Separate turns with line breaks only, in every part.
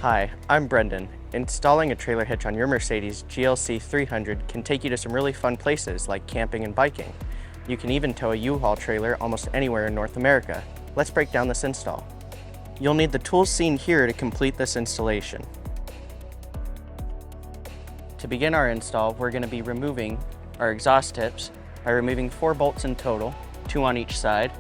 Hi, I'm Brendan. Installing a trailer hitch on your Mercedes GLC 300 can take you to some really fun places like camping and biking. You can even tow a U-Haul trailer almost anywhere in North America. Let's break down this install. You'll need the tools seen here to complete this installation. To begin our install, we're going to be removing our exhaust tips by removing 4 bolts in total, 2 on each side,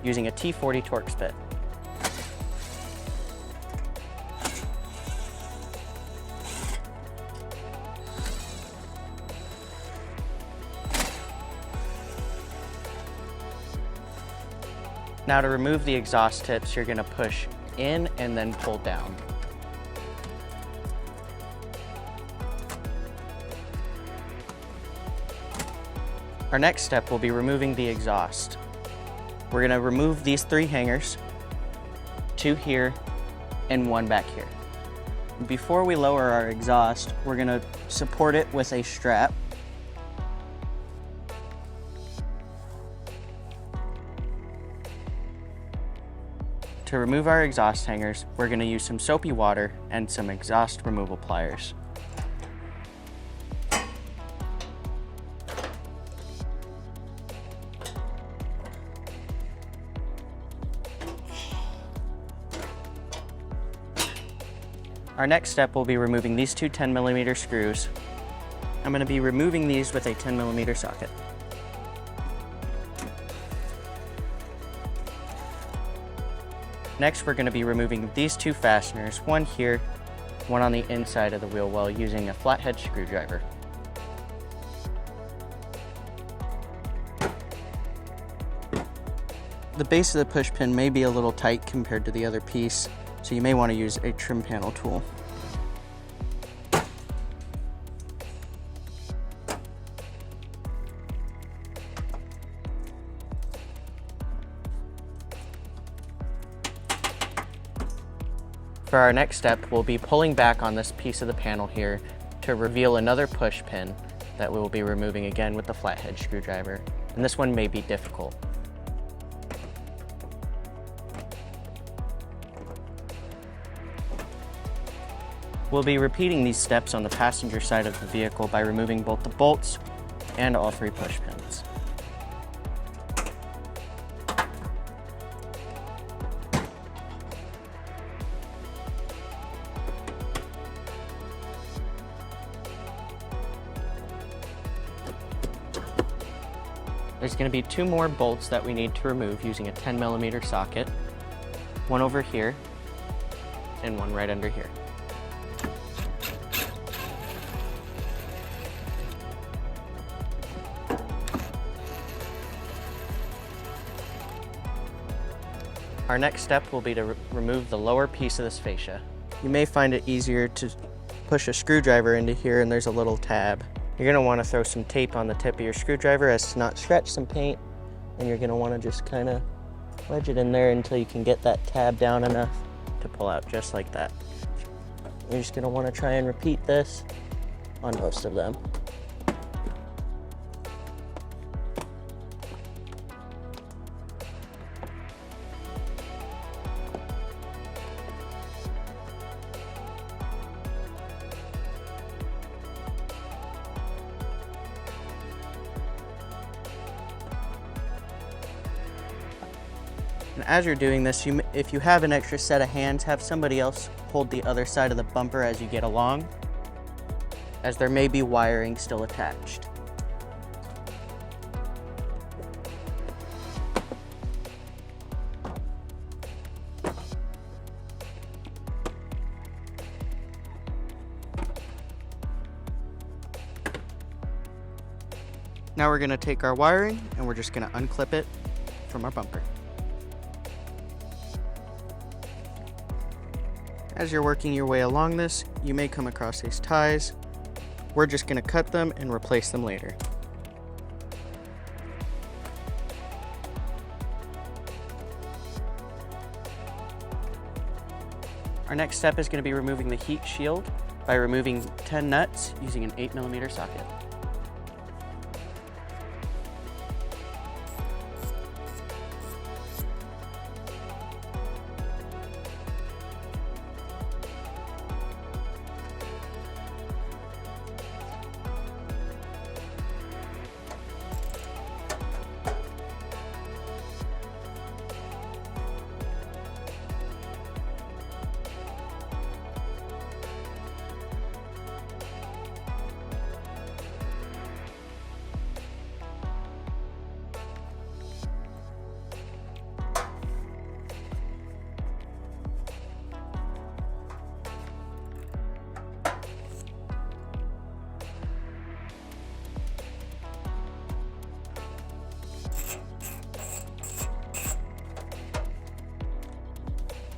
using a T40 Torx bit. Now to remove the exhaust tips, you're going to push in and then pull down. Our next step will be removing the exhaust. We're going to remove these 3 hangers, 2 here and 1 back here. Before we lower our exhaust, we're going to support it with a strap. To remove our exhaust hangers, we're going to use some soapy water and some exhaust removal pliers. Our next step will be removing these 2 10mm screws. I'm going to be removing these with a 10mm socket. Next, we're going to be removing these 2 fasteners, one here, one on the inside of the wheel well, using a flathead screwdriver. The base of the push pin may be a little tight compared to the other piece, so you may want to use a trim panel tool. For our next step, we'll be pulling back on this piece of the panel here to reveal another push pin that we will be removing again with the flathead screwdriver, and this one may be difficult. We'll be repeating these steps on the passenger side of the vehicle by removing both the bolts and all 3 push pins. There's going to be 2 more bolts that we need to remove using a 10mm socket, one over here and one right under here. Our next step will be to remove the lower piece of this fascia. You may find it easier to push a screwdriver into here, and there's a little tab. You're going to want to throw some tape on the tip of your screwdriver as to not scratch some paint, and you're going to want to just kind of wedge it in there until you can get that tab down enough to pull out, just like that. You're just going to want to try and repeat this on most of them. And as you're doing this, if you have an extra set of hands, have somebody else hold the other side of the bumper as you get along, as there may be wiring still attached. Now we're going to take our wiring and we're just going to unclip it from our bumper. As you're working your way along this, you may come across these ties. We're just going to cut them and replace them later. Our next step is going to be removing the heat shield by removing 10 nuts using an 8mm socket.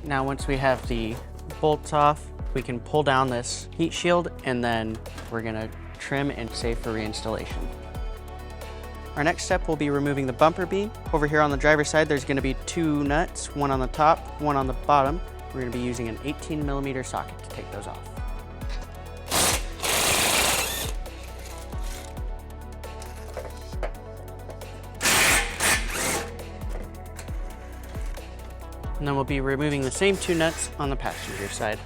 Now once we have the bolts off, we can pull down this heat shield and then we're gonna trim and save for reinstallation. Our next step will be removing the bumper beam. Over here on the driver's side, there's gonna be 2 nuts, one on the top, one on the bottom. We're gonna be using an 18mm socket to take those off. And then we'll be removing the same 2 nuts on the passenger side.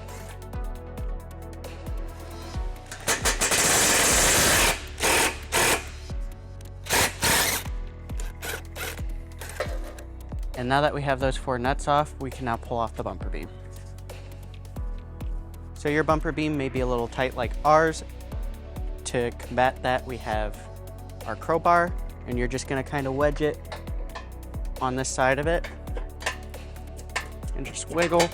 And now that we have those 4 nuts off, we can now pull off the bumper beam. So your bumper beam may be a little tight like ours. To combat that, we have our crowbar, and you're just gonna kind of wedge it on this side of it and just wiggle.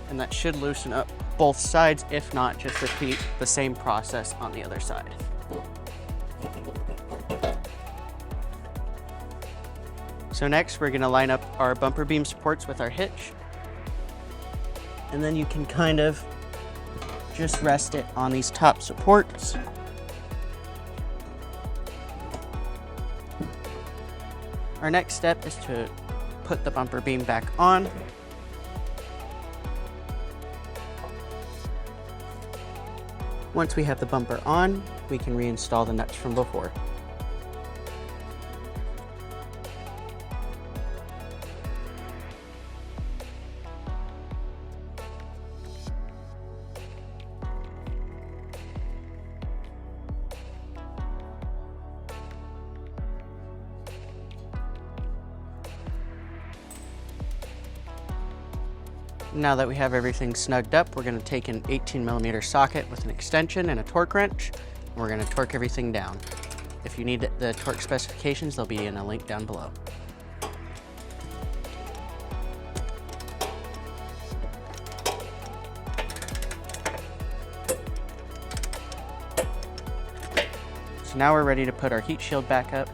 And that should loosen up both sides. If not, just repeat the same process on the other side. So next, we're gonna line up our bumper beam supports with our hitch. And then you can kind of just rest it on these top supports. Our next step is to put the bumper beam back on. Once we have the bumper on, we can reinstall the nuts from before. Now that we have everything snugged up, we're going to take an 18mm socket with an extension and a torque wrench, and we're going to torque everything down. If you need the torque specifications, they'll be in a link down below. So now we're ready to put our heat shield back up,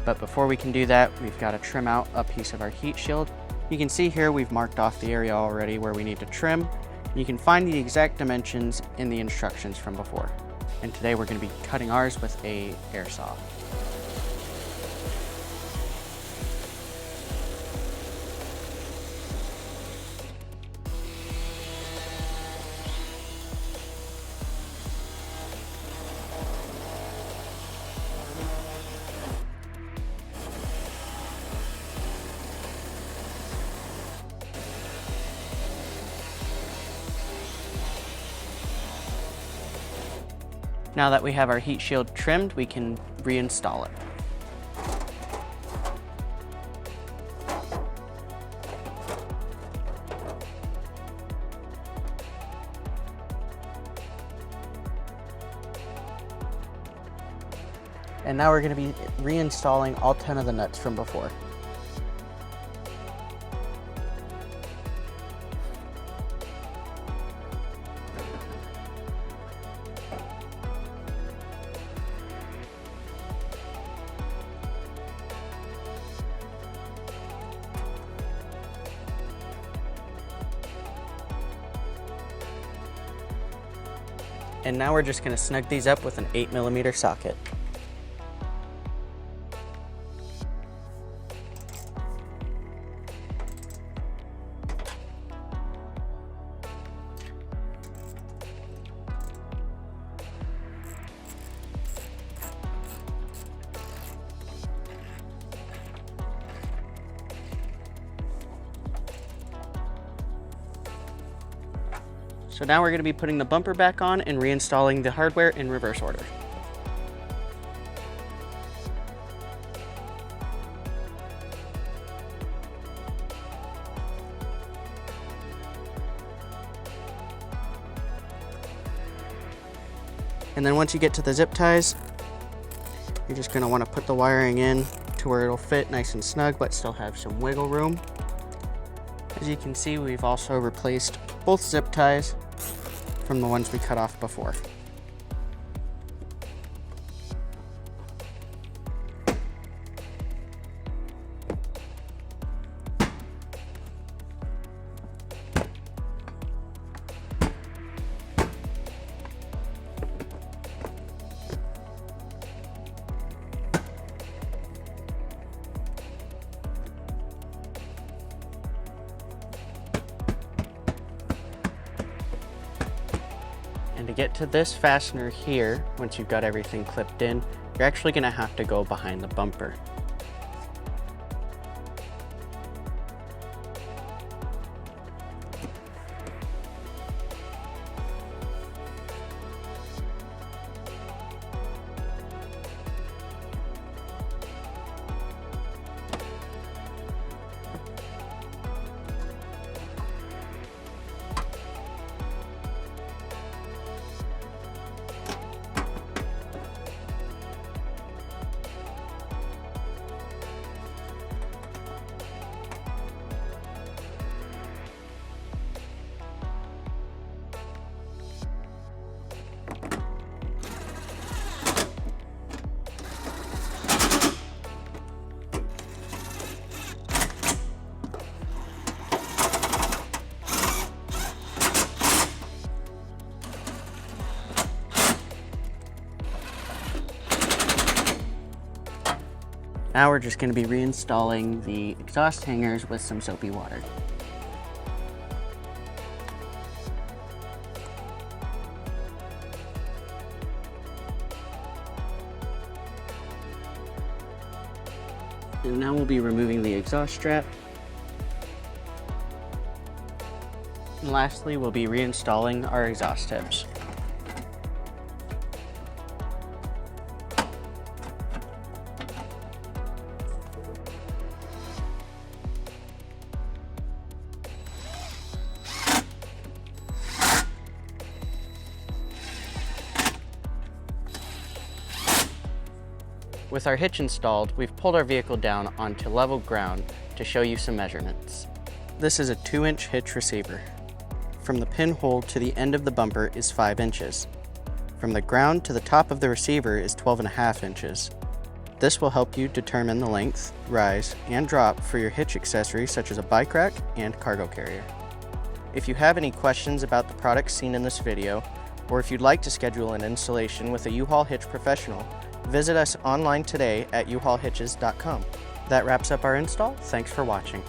but before we can do that, we've got to trim out a piece of our heat shield. You can see here we've marked off the area already where we need to trim. You can find the exact dimensions in the instructions from before. And today we're going to be cutting ours with a air saw. Now that we have our heat shield trimmed, we can reinstall it. And now we're going to be reinstalling all 10 of the nuts from before. And now we're just going to snug these up with an 8mm socket. So now we're going to be putting the bumper back on and reinstalling the hardware in reverse order. And then once you get to the zip ties, you're just going to want to put the wiring in to where it'll fit nice and snug but still have some wiggle room. As you can see, we've also replaced both zip ties from the ones we cut off before. get to this fastener here, once you've got everything clipped in, you're actually going to have to go behind the bumper. Now we're just going to be reinstalling the exhaust hangers with some soapy water. And now we'll be removing the exhaust strap. And lastly, we'll be reinstalling our exhaust tips. With our hitch installed, we've pulled our vehicle down onto level ground to show you some measurements. This is a 2-inch hitch receiver. From the pinhole to the end of the bumper is 5 inches. From the ground to the top of the receiver is 12.5 inches. This will help you determine the length, rise, and drop for your hitch accessories such as a bike rack and cargo carrier. If you have any questions about the products seen in this video, or if you'd like to schedule an installation with a U-Haul Hitch Professional, visit us online today at uhaulhitches.com. That wraps up our install. Thanks for watching.